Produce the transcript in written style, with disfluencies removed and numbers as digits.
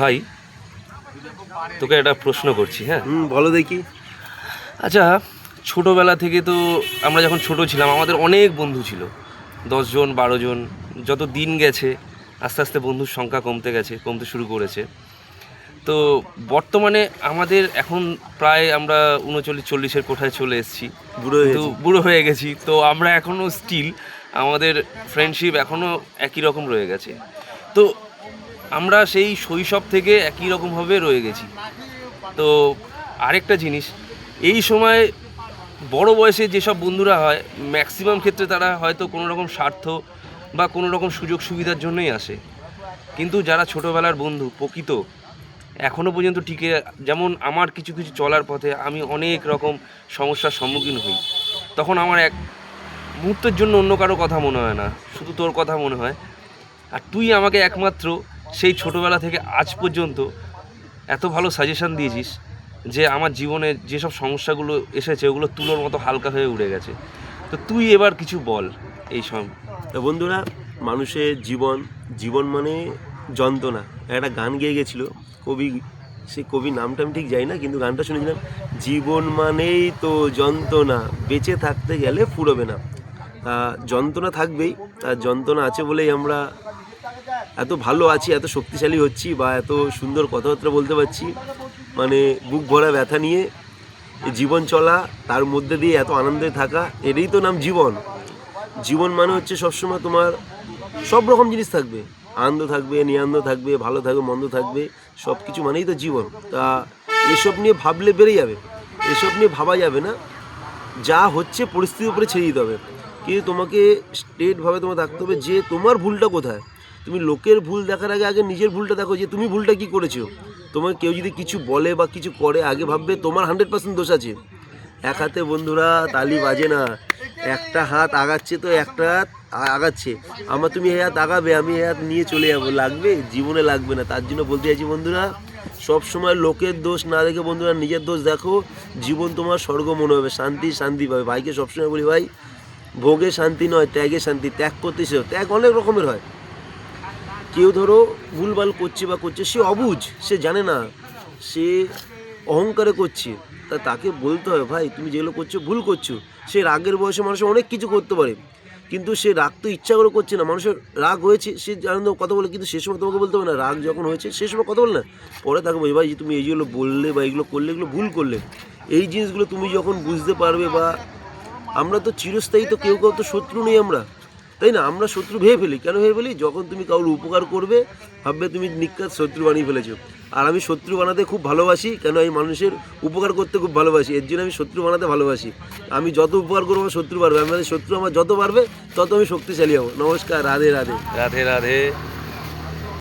ভাই, তোকে একটা প্রশ্ন করছি। হ্যাঁ, বলো দেখি। আচ্ছা, ছোটোবেলা থেকে তো আমরা যখন ছোট ছিলাম আমাদের অনেক বন্ধু ছিল, 10 জন 12 জন। যত দিন গেছে আস্তে আস্তে বন্ধুর সংখ্যা কমতে শুরু করেছে। তো বর্তমানে আমাদের এখন প্রায় আমরা 39-40-এর কোঠায় চলে এসেছি, বুড়ো হয়ে গেছি। তো আমরা এখনও স্টিল আমাদের ফ্রেন্ডশিপ এখনও একই রকম রয়ে গেছে। তো আমরা সেই শৈশব থেকে একই রকমভাবে রয়ে গেছি। তো আরেকটা জিনিস, এই সময় বড় বয়সে যেসব বন্ধুরা হয় ম্যাক্সিমাম ক্ষেত্রে তারা হয়তো কোনো রকম স্বার্থ বা কোনো রকম সুযোগ সুবিধার জন্যই আসে, কিন্তু যারা ছোটোবেলার বন্ধু প্রকৃত এখনও পর্যন্ত টিকে, যেমন আমার কিছু কিছু চলার পথে আমি অনেক রকম সমস্যার সম্মুখীন হই, তখন আমার এক মুহূর্তের জন্য অন্য কারো কথা মনে হয় না, শুধু তোর কথা মনে হয়। আর তুই আমাকে একমাত্র সেই ছোটোবেলা থেকে আজ পর্যন্ত এত ভালো সাজেশান দিয়েছিস যে আমার জীবনে যেসব সমস্যাগুলো এসেছে ওগুলো তুলোর মতো হালকা হয়ে উড়ে গেছে। তো তুই এবার কিছু বল এই সব। বন্ধুরা, মানুষের জীবন মানে যন্ত্রণা। একটা গান গেয়ে গেছিলো কবি, সে কবির নামটা আমি ঠিক যাই না, কিন্তু গানটা শুনেছিলাম, জীবন মানেই তো যন্ত্রণা, বেঁচে থাকতে গেলে ফুরোবে না। তা যন্ত্রণা থাকবেই, আর যন্ত্রণা আছে বলেই আমরা এত ভালো আছি, এত শক্তিশালী হচ্ছি, বা এত সুন্দর কথাবার্তা বলতে পারছি। মানে বুক ভরা ব্যথা নিয়ে এই জীবন চলা, তার মধ্যে দিয়ে এত আনন্দে থাকা, এটাই তো নাম জীবন। জীবন মানে হচ্ছে সবসময় তোমার সব রকম জিনিস থাকবে, আনন্দ থাকবে, নিরানন্দ থাকবে, ভালো থাকবে, মন্দ থাকবে, সব কিছু মানেই তো জীবন। তা এসব নিয়ে ভাবলে বেড়ে যাবে, এসব নিয়ে ভাবা যাবে না। যা হচ্ছে পরিস্থিতির উপরে ছেড়ে দিতে হবে, কিন্তু তোমাকে স্ট্রেটভাবে তোমার থাকতে হবে যে তোমার ভুলটা কোথায়। তুমি লোকের ভুল দেখার আগে আগে নিজের ভুলটা দেখো, যে তুমি ভুলটা কী করেছো। তোমাকে কেউ যদি কিছু বলে বা কিছু করে, আগে ভাববে তোমার 100% দোষ আছে। এক হাতে বন্ধুরা তালি বাজে না, একটা হাত আগাচ্ছে তো একটা হাত আগাচ্ছে, তুমি এই হাত আগাবে, আমি এই হাত নিয়ে চলে যাবো, লাগবে? জীবনে লাগবে না। তার জন্য বলতে চাইছি বন্ধুরা, সব সময় লোকের দোষ না দেখে বন্ধুরা নিজের দোষ দেখো, জীবন তোমার স্বর্গ মনে হবে, শান্তি পাবে। ভাইকে সবসময় বলি, ভাই ভোগে শান্তি নয়, ত্যাগে শান্তি। ত্যাগ করতে সে, ত্যাগ অনেক রকমের হয়। কেউ ধরো ভুলভাল করছে বা করছে, সে অবুঝ, সে জানে না, সে অহংকারে করছে, তাকে বলতে হয়, ভাই তুমি যেগুলো করছো ভুল করছো। সে রাগের বয়সে মানুষ অনেক কিছু করতে পারে, কিন্তু সে রাগ তো ইচ্ছা করে করছে না। মানুষের রাগ হয়েছে, সে আনন্দ কথা বলে, কিন্তু সে সময় তোমাকে বলতে হবে না, রাগ যখন হয়েছে সে সময় কথা বল না, পরে তাকে বলবে, ভাই তুমি এইগুলো বললে বা এইগুলো করলে, এগুলো ভুল করলে। এই জিনিসগুলো তুমি যখন বুঝতে পারবে, বা আমরা তো চিরস্থায়ী, তো কেউ তো শত্রু নেই আমরা, তাই না? আমরা শত্রু ভেবে ফেলি, কেন ভেবে ফেলি? যখন তুমি কারোর উপকার করবে ভাববে তুমি নিকাত শত্রু বানিয়ে ফেলেছো। আর আমি শত্রু বানাতে খুব ভালোবাসি, কেন আমি মানুষের উপকার করতে খুব ভালোবাসি, এর জন্য আমি শত্রু বানাতে ভালোবাসি। আমি যত উপকার করবো আমার শত্রু বাড়বে, আমাদের শত্রু আমার যত বাড়বে তত আমি শক্তিশালী হবো। নমস্কার, রাধে রাধে। রাধে রাধে।